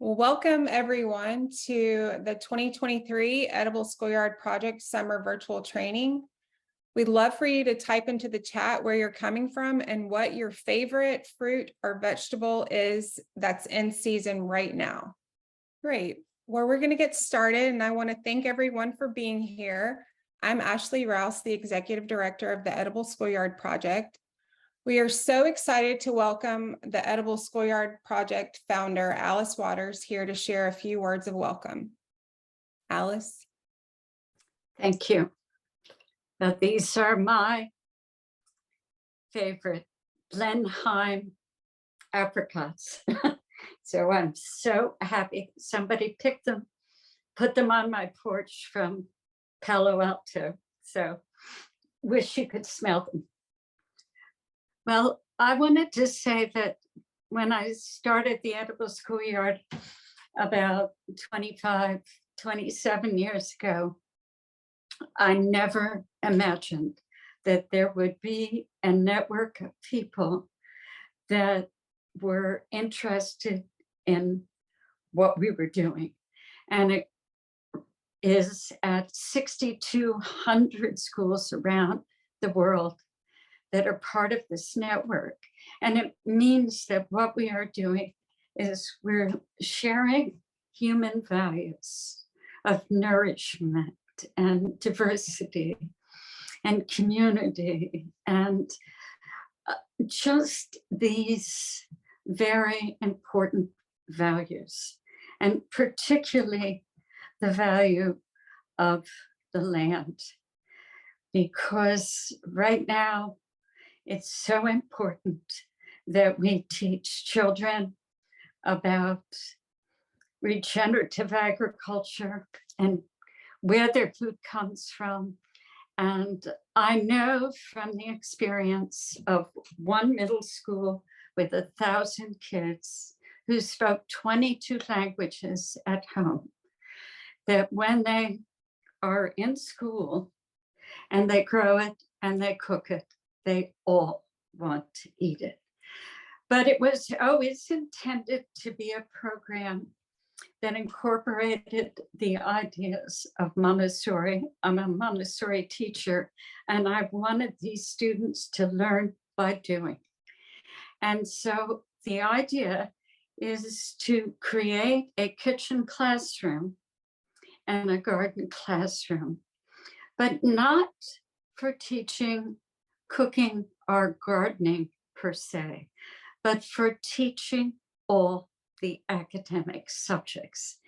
Well, welcome everyone to the 2023 Edible Schoolyard Project Summer Virtual Training. We'd love for you to type into the chat where you're coming from and what your favorite fruit or vegetable is that's in season right now. Great. Well, we're going to get started, and I want to thank everyone for being here. I'm Ashley Rouse, the Executive Director of the Edible Schoolyard Project. We are so excited to welcome the Edible Schoolyard Project founder, Alice Waters, here to share a few words of welcome. Alice. Thank you. Now, these are my favorite Blenheim apricots. So I'm so happy somebody picked them, put them on my porch from Palo Alto. So wish you could smell them. Well, I wanted to say that when I started the Edible Schoolyard about 27 years ago, I never imagined that there would be a network of people that were interested in what we were doing. And it is at 6,200 schools around the world that are part of this network. And it means that what we are doing is we're sharing human values of nourishment and diversity and community and just these very important values, and particularly the value of the land, because right now it's so important that we teach children about regenerative agriculture and where their food comes from. And I know from the experience of one middle school with 1,000 kids who spoke 22 languages at home, that when they are in school and they grow it and they cook it, they all want to eat it. But it was always intended to be a program that incorporated the ideas of Montessori. I'm a Montessori teacher, and I wanted these students to learn by doing. And so the idea is to create a kitchen classroom and a garden classroom, but not for teaching cooking or gardening per se, but for teaching all the academic subjects.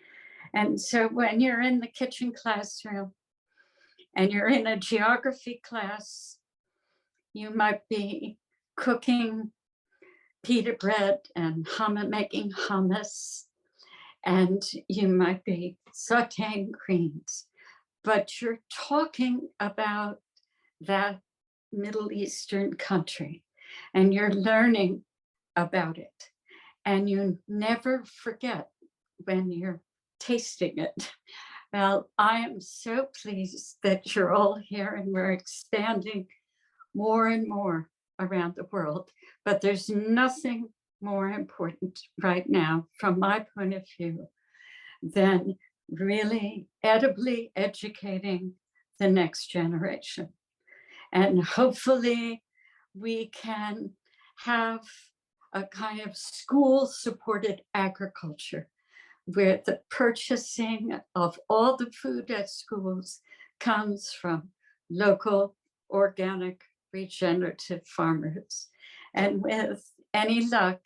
And so when you're in the kitchen classroom and you're in a geography class, you might be cooking pita bread and making hummus, and you might be sauteing greens, but you're talking about that Middle Eastern country and you're learning about it. And you never forget when you're tasting it. Well, I am so pleased that you're all here and we're expanding more and more around the world. But there's nothing more important right now, from my point of view, than really edibly educating the next generation. And hopefully we can have a kind of school-supported agriculture where the purchasing of all the food at schools comes from local, organic, regenerative farmers. And with any luck,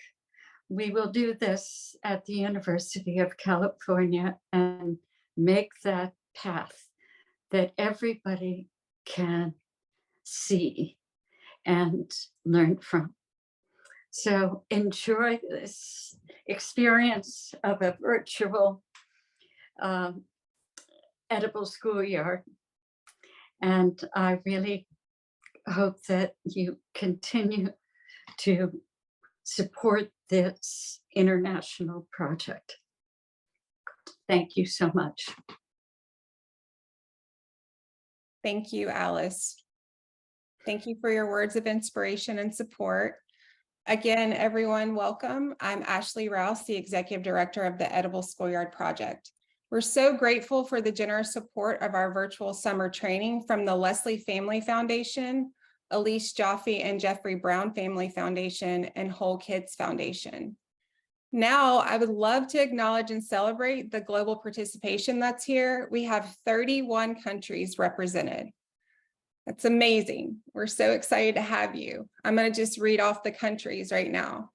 we will do this at the University of California and make that path that everybody can see and learn from. So enjoy this experience of a virtual edible schoolyard. And I really hope that you continue to support this international project. Thank you so much. Thank you, Alice. Thank you for your words of inspiration and support. Again, everyone, welcome. I'm Ashley Rouse, the Executive Director of the Edible Schoolyard Project. We're so grateful for the generous support of our virtual summer training from the Leslie Family Foundation, Elise Jaffe and Jeffrey Brown Family Foundation, and Whole Kids Foundation. Now, I would love to acknowledge and celebrate the global participation that's here. We have 31 countries represented. That's amazing. We're so excited to have you. I'm going to just read off the countries right now.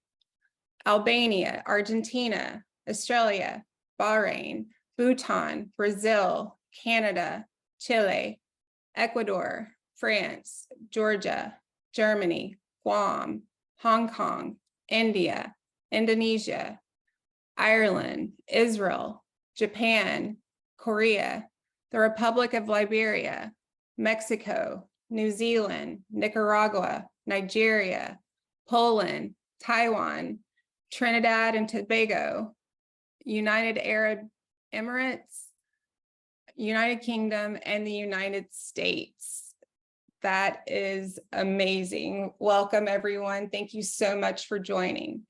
Albania, Argentina, Australia, Bahrain, Bhutan, Brazil, Canada, Chile, Ecuador, France, Georgia, Germany, Guam, Hong Kong, India, Indonesia, Ireland, Israel, Japan, Korea, the Republic of Liberia, Mexico, New Zealand, Nicaragua, Nigeria, Poland, Taiwan, Trinidad and Tobago, United Arab Emirates, United Kingdom, and the United States. That is amazing. Welcome, everyone. Thank you so much for joining.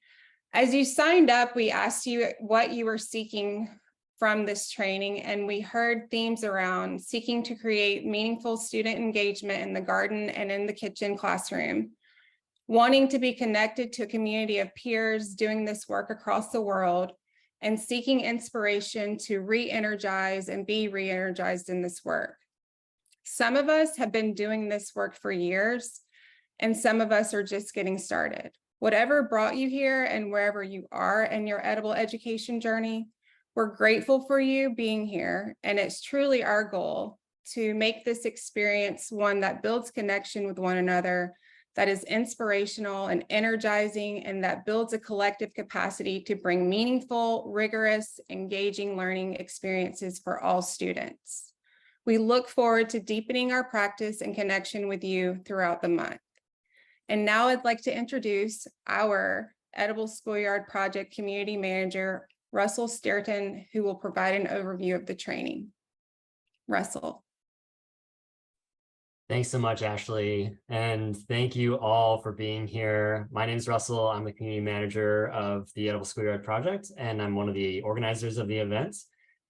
As you signed up, we asked you what you were seeking from this training, and we heard themes around seeking to create meaningful student engagement in the garden and in the kitchen classroom, wanting to be connected to a community of peers doing this work across the world, and seeking inspiration to re-energize and be re-energized in this work. Some of us have been doing this work for years, and some of us are just getting started. Whatever brought you here and wherever you are in your edible education journey, we're grateful for you being here, and it's truly our goal to make this experience one that builds connection with one another, that is inspirational and energizing, and that builds a collective capacity to bring meaningful, rigorous, engaging learning experiences for all students. We look forward to deepening our practice and connection with you throughout the month. And now I'd like to introduce our Edible Schoolyard Project Community Manager, Russell Stairton, who will provide an overview of the training. Russell. Thanks so much, Ashley. And thank you all for being here. My name is Russell. I'm the community manager of the Edible Schoolyard Project, and I'm one of the organizers of the event.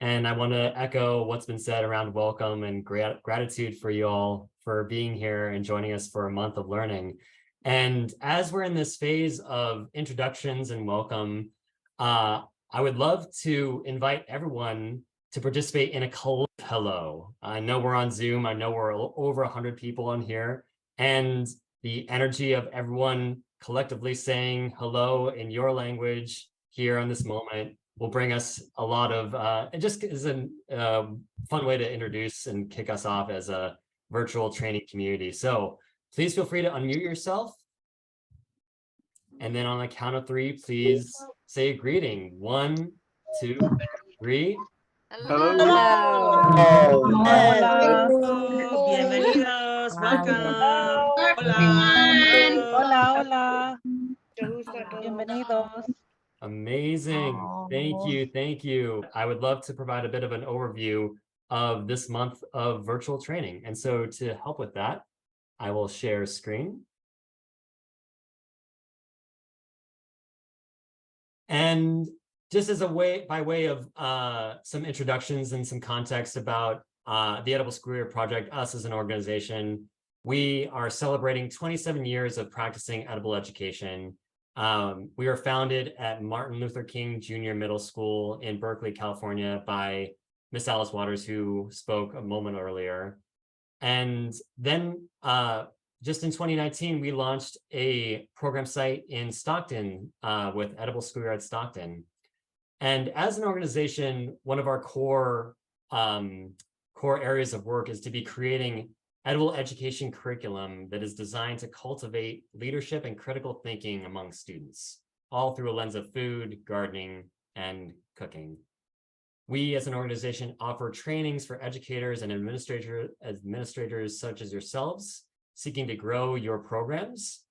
And I want to echo what's been said around welcome and gratitude for you all for being here and joining us for a month of learning. And as we're in this phase of introductions and welcome, I would love to invite everyone to participate in a collective hello. I know we're on Zoom. I know we're over 100 people on here, and the energy of everyone collectively saying hello in your language here in this moment will bring us a lot of, it just is a fun way to introduce and kick us off as a virtual training community. So please feel free to unmute yourself. And then on the count of 3, please say a greeting. 1, 2, 3. Hello. Hola. Bienvenidos. Welcome. Hola. Hola, hola. Bienvenidos. Amazing. Thank you. Thank you. I would love to provide a bit of an overview of this month of virtual training. And so to help with that, I will share screen. And just as a way, by way of some introductions and some context about the Edible Schoolyard Project, us as an organization, we are celebrating 27 years of practicing edible education. We were founded at Martin Luther King Jr. Middle School in Berkeley, California by Miss Alice Waters, who spoke a moment earlier. And then just in 2019, we launched a program site in Stockton with Edible Schoolyard Stockton. And as an organization, one of our core areas of work is to be creating edible education curriculum that is designed to cultivate leadership and critical thinking among students, all through a lens of food, gardening, and cooking. We as an organization offer trainings for educators and administrators such as yourselves, seeking to grow your programs.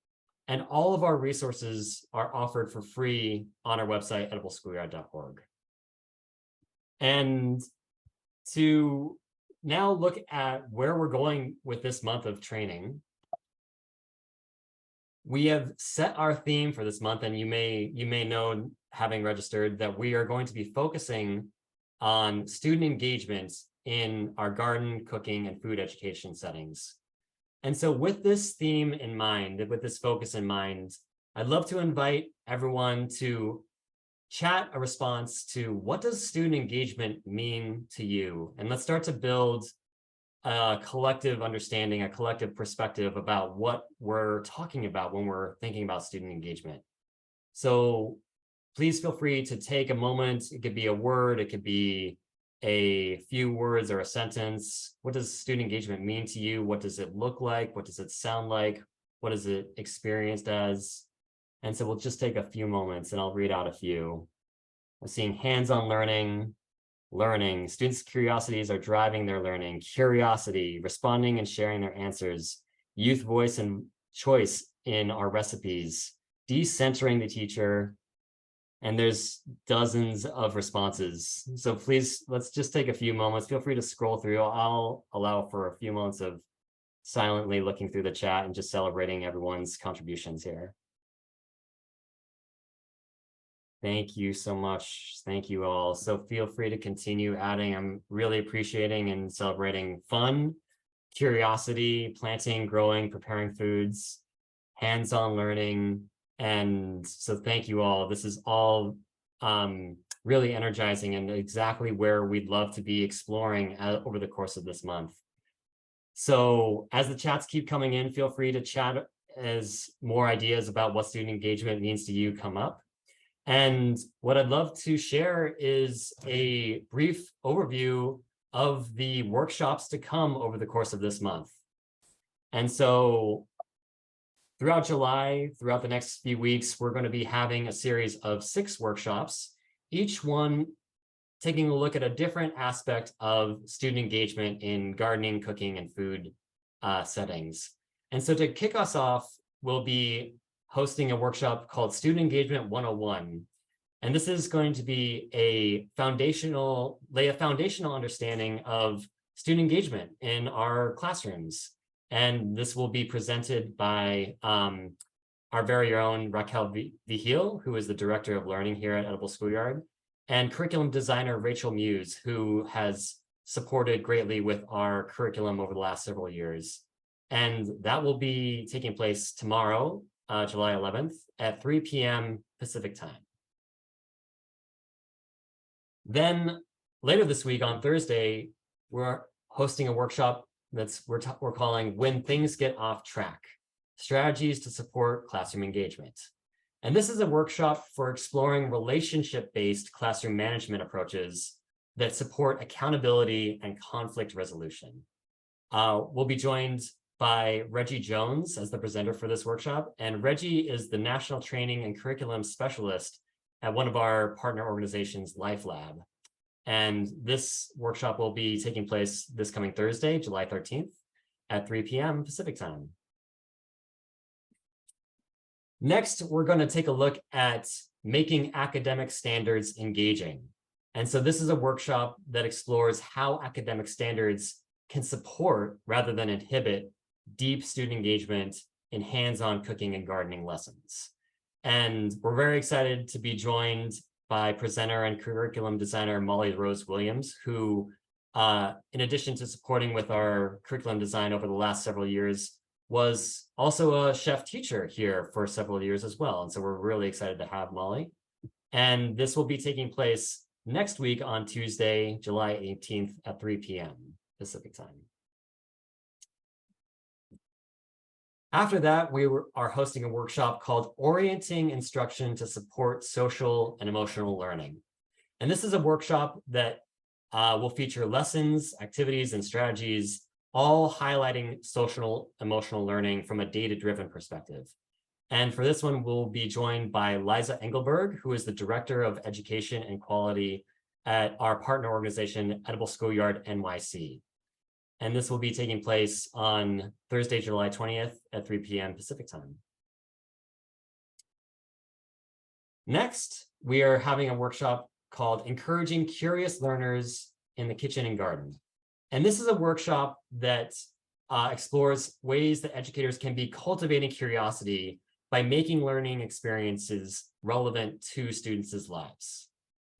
And all of our resources are offered for free on our website, edibleschoolyard.org. And to now look at where we're going with this month of training, we have set our theme for this month, and you may know, having registered, that we are going to be focusing on student engagement in our garden, cooking, and food education settings. And so with this theme in mind, with this focus in mind, I'd love to invite everyone to chat a response to what does student engagement mean to you? And let's start to build a collective understanding, a collective perspective about what we're talking about when we're thinking about student engagement. So please feel free to take a moment. It could be a word, it could be a few words or a sentence. What does student engagement mean to you? What does it look like? What does it sound like? What is it experienced as? And so we'll just take a few moments and I'll read out a few. I'm seeing hands-on learning, students' curiosities are driving their learning, curiosity, responding and sharing their answers, youth voice and choice in our recipes, decentering the teacher, and there's dozens of responses. So please, let's just take a few moments. Feel free to scroll through. I'll allow for a few moments of silently looking through the chat and just celebrating everyone's contributions here. Thank you so much. Thank you all. So feel free to continue adding. I'm really appreciating and celebrating fun, curiosity, planting, growing, preparing foods, hands-on learning. And so thank you all. This is all really energizing and exactly where we'd love to be exploring over the course of this month. So as the chats keep coming in, feel free to chat as more ideas about what student engagement means to you come up. And what I'd love to share is a brief overview of the workshops to come over the course of this month. And so throughout July, throughout the next few weeks, we're going to be having a series of 6 workshops, each one taking a look at a different aspect of student engagement in gardening, cooking, and food settings. And so to kick us off, we'll be hosting a workshop called Student Engagement 101. And this is going to be lay a foundational understanding of student engagement in our classrooms. And this will be presented by our very own Raquel Vigil, who is the Director of Learning here at Edible Schoolyard, and curriculum designer Rachel Muse, who has supported greatly with our curriculum over the last several years. And that will be taking place tomorrow, July 11th at 3 p.m. Pacific time. Then later this week on Thursday, we're hosting a workshop we're calling When Things Get Off Track, Strategies to Support Classroom Engagement. And this is a workshop for exploring relationship-based classroom management approaches that support accountability and conflict resolution. We'll be joined by Reggie Jones as the presenter for this workshop. And Reggie is the National Training and Curriculum Specialist at one of our partner organizations, Life Lab. And this workshop will be taking place this coming Thursday, July 13th at 3 p.m. Pacific time. Next, we're going to take a look at making academic standards engaging. And so this is a workshop that explores how academic standards can support rather than inhibit deep student engagement in hands-on cooking and gardening lessons. And we're very excited to be joined by presenter and curriculum designer Molly Rose Williams, who, in addition to supporting with our curriculum design over the last several years, was also a chef teacher here for several years as well. And so we're really excited to have Molly. And this will be taking place next week on Tuesday, July 18th at 3 p.m. Pacific time. After that, we are hosting a workshop called Orienting Instruction to Support Social and Emotional Learning. And this is a workshop that will feature lessons, activities, and strategies, all highlighting social emotional learning from a data-driven perspective. And for this one, we'll be joined by Liza Engelberg, who is the Director of Education and Quality at our partner organization, Edible Schoolyard NYC. And this will be taking place on Thursday, July 20th at 3 p.m. Pacific time. Next, we are having a workshop called Encouraging Curious Learners in the Kitchen and Garden. And this is a workshop that explores ways that educators can be cultivating curiosity by making learning experiences relevant to students' lives.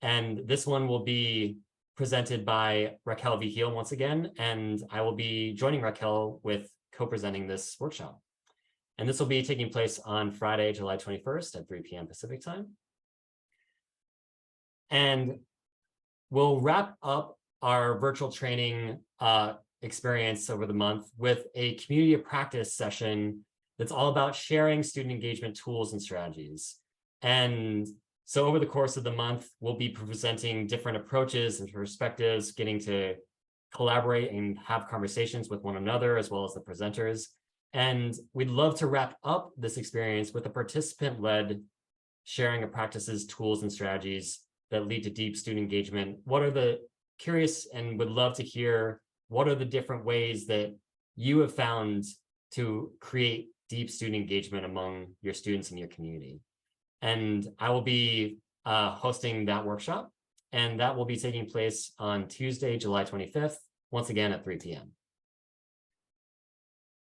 And this one will be presented by Raquel Vigil once again, and I will be joining Raquel with co-presenting this workshop. And this will be taking place on Friday, July 21st at 3 p.m. Pacific time. And we'll wrap up our virtual training experience over the month with a community of practice session that's all about sharing student engagement tools and strategies. And so over the course of the month, we'll be presenting different approaches and perspectives, getting to collaborate and have conversations with one another, as well as the presenters. And we'd love to wrap up this experience with a participant-led sharing of practices, tools, and strategies that lead to deep student engagement. What are the curious and would love to hear, what are the different ways that you have found to create deep student engagement among your students in your community? And I will be hosting that workshop, and that will be taking place on Tuesday, July 25th, once again at 3 p.m.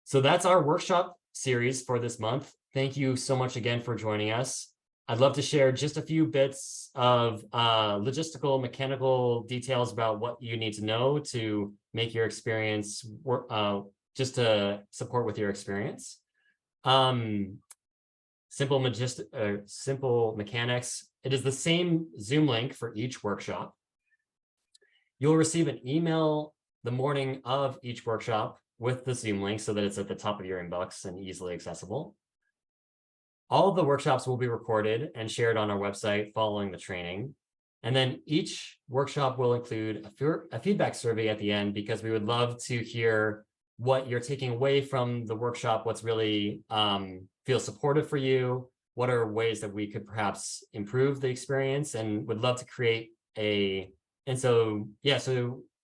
So that's our workshop series for this month. Thank you so much again for joining us. I'd love to share just a few bits of logistical, mechanical details about what you need to know to make your experience work, just to support with your experience. Simple mechanics. It is the same Zoom link for each workshop. You'll receive an email the morning of each workshop with the Zoom link so that it's at the top of your inbox and easily accessible. All of the workshops will be recorded and shared on our website following the training. And then each workshop will include a feedback survey at the end, because we would love to hear what you're taking away from the workshop, what's really feels supportive for you, what are ways that we could perhaps improve the experience, and would love to create so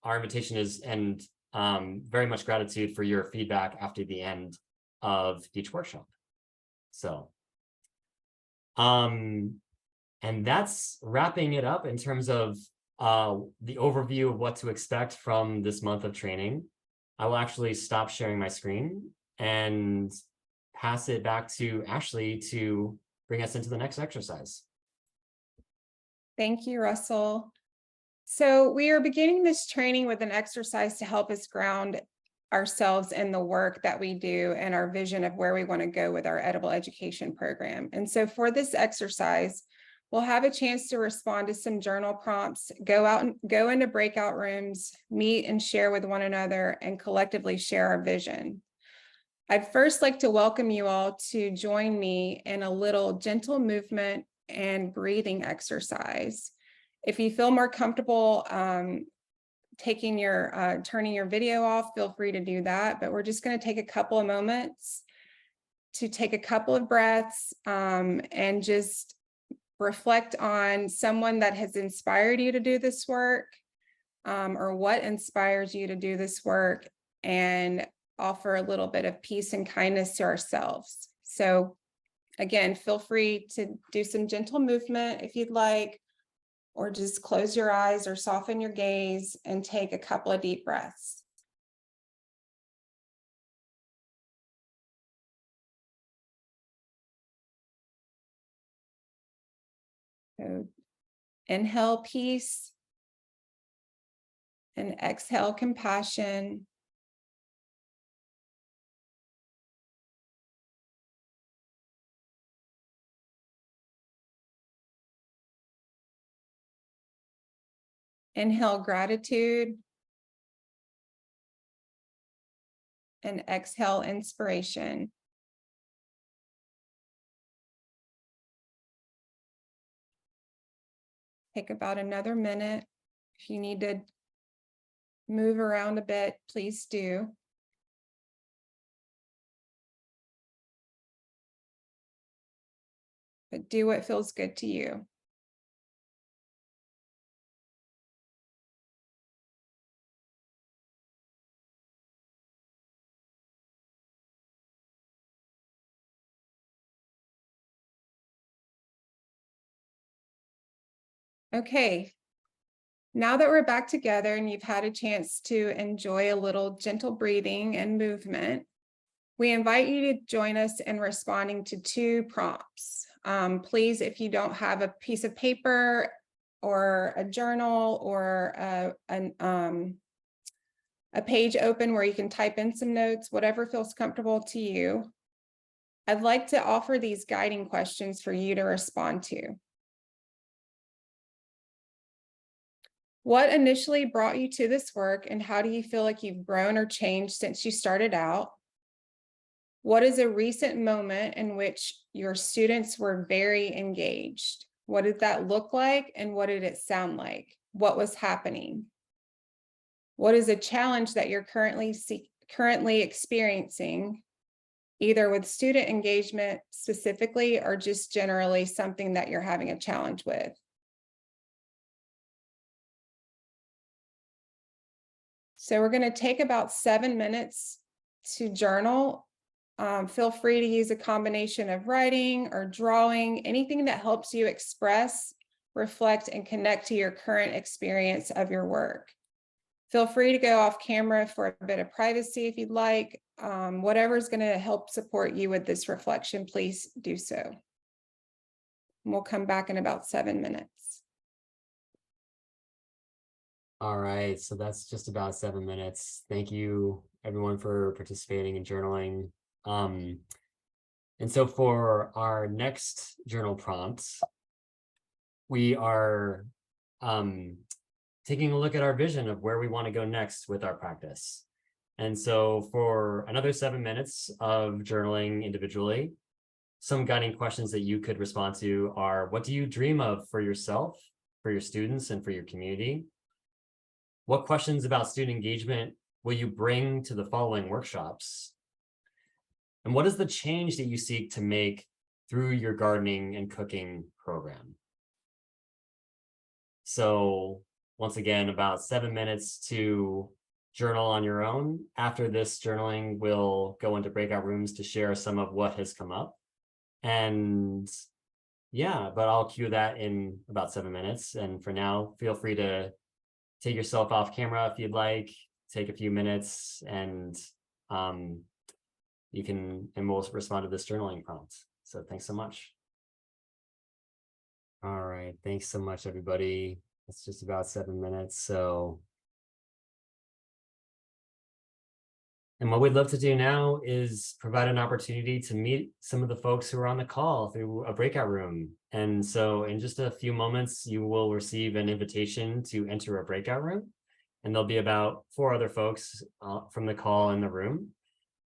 our invitation is, and very much gratitude for your feedback after the end of each workshop. So, and that's wrapping it up in terms of the overview of what to expect from this month of training. I will actually stop sharing my screen and pass it back to Ashley to bring us into the next exercise. Thank you, Russell. So we are beginning this training with an exercise to help us ground ourselves in the work that we do and our vision of where we want to go with our edible education program. And so for this exercise, we'll have a chance to respond to some journal prompts, go into breakout rooms, meet and share with one another, and collectively share our vision. I'd first like to welcome you all to join me in a little gentle movement and breathing exercise. If you feel more comfortable turning your video off, feel free to do that. But we're just going to take a couple of moments to take a couple of breaths and just reflect on someone that has inspired you to do this work, or what inspires you to do this work, and offer a little bit of peace and kindness to ourselves. So again, feel free to do some gentle movement if you'd like, or just close your eyes or soften your gaze and take a couple of deep breaths. So inhale peace and exhale compassion. Inhale gratitude and exhale inspiration. Take about another minute. If you need to move around a bit, please do. But do what feels good to you. Okay, now that we're back together and you've had a chance to enjoy a little gentle breathing and movement, We invite you to join us in responding to 2 prompts. Please, if you don't have a piece of paper or a journal or a page open where you can type in some notes, whatever feels comfortable to you, I'd like to offer these guiding questions for you to respond to. What initially brought you to this work, and how do you feel like you've grown or changed since you started out? What is a recent moment in which your students were very engaged? What did that look like, and what did it sound like? What was happening? What is a challenge that you're currently experiencing, either with student engagement specifically or just generally something that you're having a challenge with? So we're going to take about 7 minutes to journal. Feel free to use a combination of writing or drawing, anything that helps you express, reflect, and connect to your current experience of your work. Feel free to go off camera for a bit of privacy if you'd like. Whatever is going to help support you with this reflection, please do so. And we'll come back in about 7 minutes. All right, so that's just about 7 minutes. Thank you everyone for participating and journaling. And so for our next journal prompt, we are taking a look at our vision of where we want to go next with our practice. And so for another 7 minutes of journaling individually, some guiding questions that you could respond to are: what do you dream of for yourself, for your students, and for your community? What questions about student engagement will you bring to the following workshops? And what is the change that you seek to make through your gardening and cooking program? So once again, about 7 minutes to journal on your own. After this journaling, we'll go into breakout rooms to share some of what has come up. And yeah, but I'll cue that in about 7 minutes. And for now, feel free to take yourself off camera if you'd like, take a few minutes, and we'll respond to this journaling prompt. So thanks so much. All right, thanks so much, everybody. It's just about 7 minutes. And what we'd love to do now is provide an opportunity to meet some of the folks who are on the call through a breakout room. And so in just a few moments, you will receive an invitation to enter a breakout room. And there'll be about 4 other folks from the call in the room.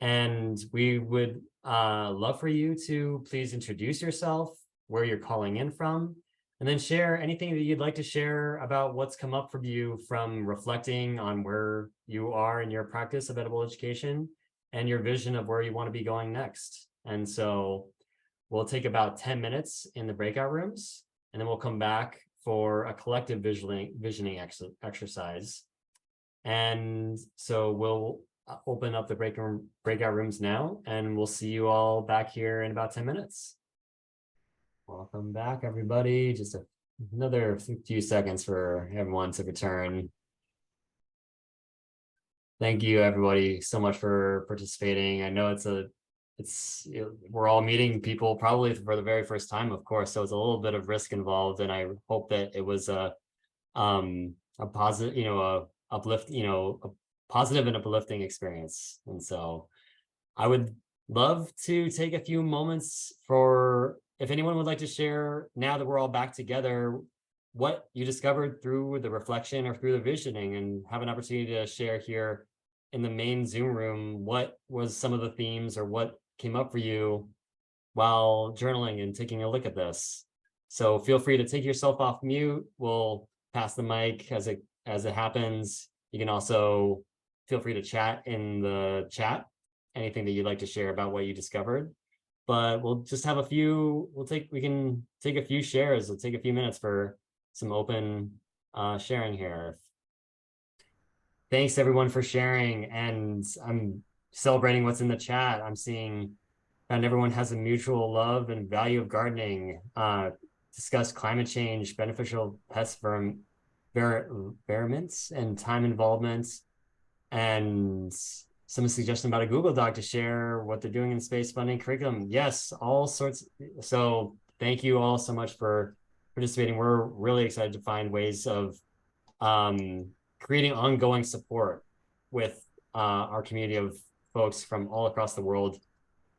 And we would love for you to please introduce yourself, where you're calling in from, and then share anything that you'd like to share about what's come up for you from reflecting on where you are in your practice of edible education and your vision of where you want to be going next. And so we'll take about 10 minutes in the breakout rooms, and then we'll come back for a collective visioning exercise. And so we'll open up the breakout rooms now, and we'll see you all back here in about 10 minutes. Welcome back, everybody. Just another few seconds for everyone to return. Thank you, everybody, so much for participating. I know we're all meeting people probably for the very first time, of course, so it's a little bit of risk involved, and I hope that it was a positive, a positive and uplifting experience. And so I would love to take a few moments for, if anyone would like to share, now that we're all back together, what you discovered through the reflection or through the visioning, and have an opportunity to share here in the main Zoom room, what was some of the themes or what came up for you while journaling and taking a look at this. So feel free to take yourself off mute. We'll pass the mic as it happens. You can also feel free to chat in the chat, anything that you'd like to share about what you discovered. But we'll just have we can take a few shares. It'll take a few minutes for some open sharing here. Thanks everyone for sharing, and I'm celebrating what's in the chat. I'm seeing that everyone has a mutual love and value of gardening, discuss climate change, beneficial pest environments, and time involvement, and some suggestion about a Google Doc to share what they're doing in space funding curriculum. Yes, all sorts. So thank you all so much for participating. We're really excited to find ways of creating ongoing support with our community of folks from all across the world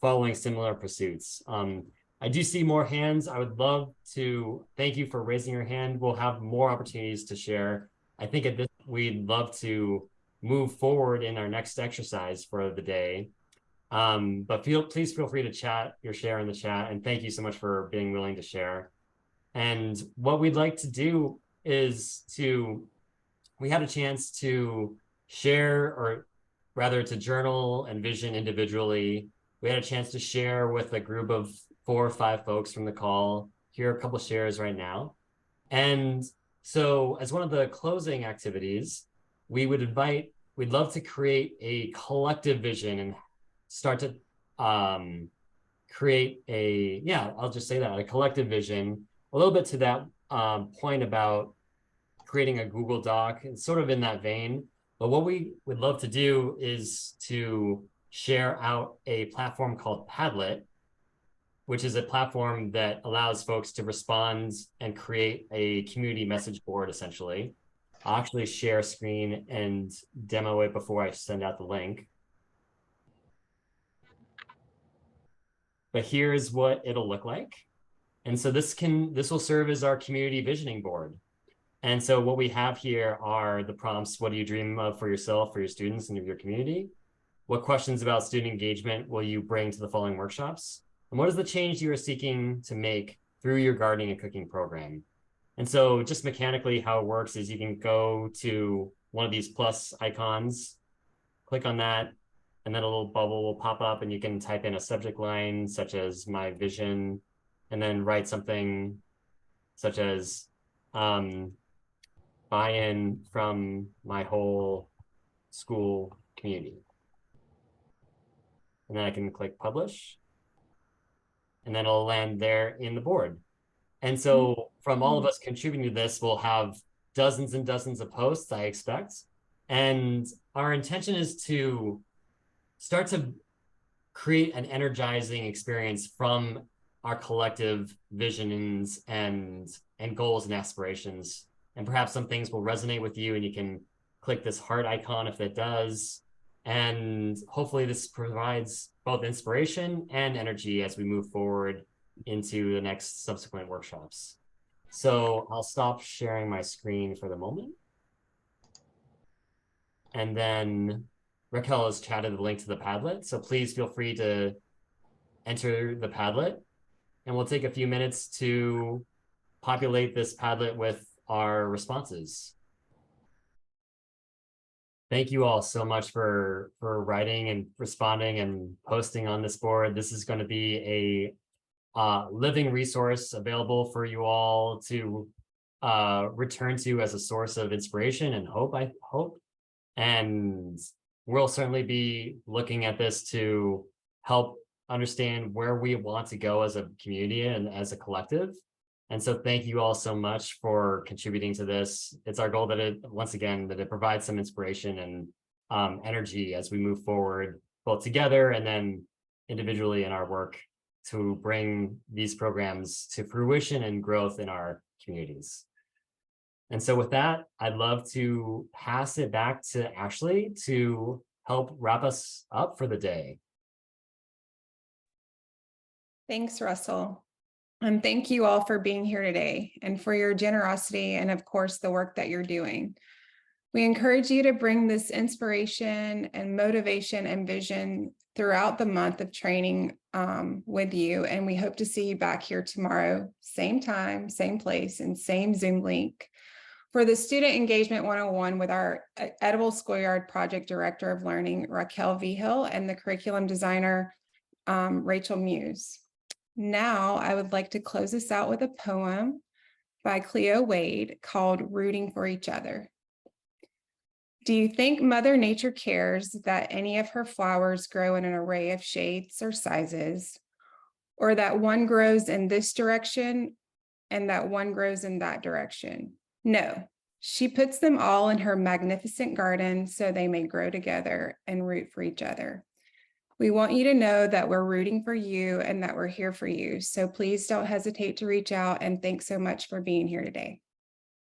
following similar pursuits. I do see more hands. I would love to thank you for raising your hand. We'll have more opportunities to share. I think at this, we'd love to move forward in our next exercise for the day. But please feel free to chat your share in the chat. And thank you so much for being willing to share. And what we'd like to do is we had a chance to share, or rather to journal and vision individually. We had a chance to share with a group of 4 or 5 folks from the call. Here are a couple shares right now. And so as one of the closing activities, we'd love to create a collective vision and start to create I'll just say that, a collective vision, a little bit to that point about creating a Google Doc, and sort of in that vein. But what we would love to do is to share out a platform called Padlet, which is a platform that allows folks to respond and create a community message board, essentially. I'll actually share a screen and demo it before I send out the link. But here's what it'll look like. And so this will serve as our community visioning board. And so what we have here are the prompts. What do you dream of for yourself, for your students, and your community? What questions about student engagement will you bring to the following workshops? And what is the change you are seeking to make through your gardening and cooking program? And so just mechanically how it works is you can go to one of these plus icons, click on that, and then a little bubble will pop up and you can type in a subject line such as my vision, and then write something such as buy-in from my whole school community. And then I can click publish. And then it'll land there in the board. And so from all of us contributing to this, we'll have dozens and dozens of posts, I expect. And our intention is to start to create an energizing experience from our collective visions and goals and aspirations. And perhaps some things will resonate with you, and you can click this heart icon if it does. And hopefully this provides both inspiration and energy as we move forward into the next subsequent workshops. So I'll stop sharing my screen for the moment. And then Raquel has chatted the link to the Padlet. So please feel free to enter the Padlet. And we'll take a few minutes to populate this Padlet with our responses. Thank you all so much for writing and responding and posting on this board. This is going to be a living resource available for you all to return to as a source of inspiration and hope, I hope. And we'll certainly be looking at this to help understand where we want to go as a community and as a collective. And so thank you all so much for contributing to this. It's our goal that it provides some inspiration and energy as we move forward, both together and then individually in our work to bring these programs to fruition and growth in our communities. And so with that, I'd love to pass it back to Ashley to help wrap us up for the day. Thanks, Russell. And thank you all for being here today and for your generosity and, of course, the work that you're doing. We encourage you to bring this inspiration and motivation and vision throughout the month of training with you. And we hope to see you back here tomorrow, same time, same place, and same Zoom link for the Student Engagement 101 with our Edible Schoolyard Project Director of Learning, Raquel Vigil, and the curriculum designer, Rachel Muse. Now, I would like to close this out with a poem by Cleo Wade called Rooting for Each Other. Do you think Mother Nature cares that any of her flowers grow in an array of shades or sizes, or that one grows in this direction and that one grows in that direction? No, She puts them all in her magnificent garden so they may grow together and root for each other. We want you to know that we're rooting for you and that we're here for you. So please don't hesitate to reach out, and thanks so much for being here today.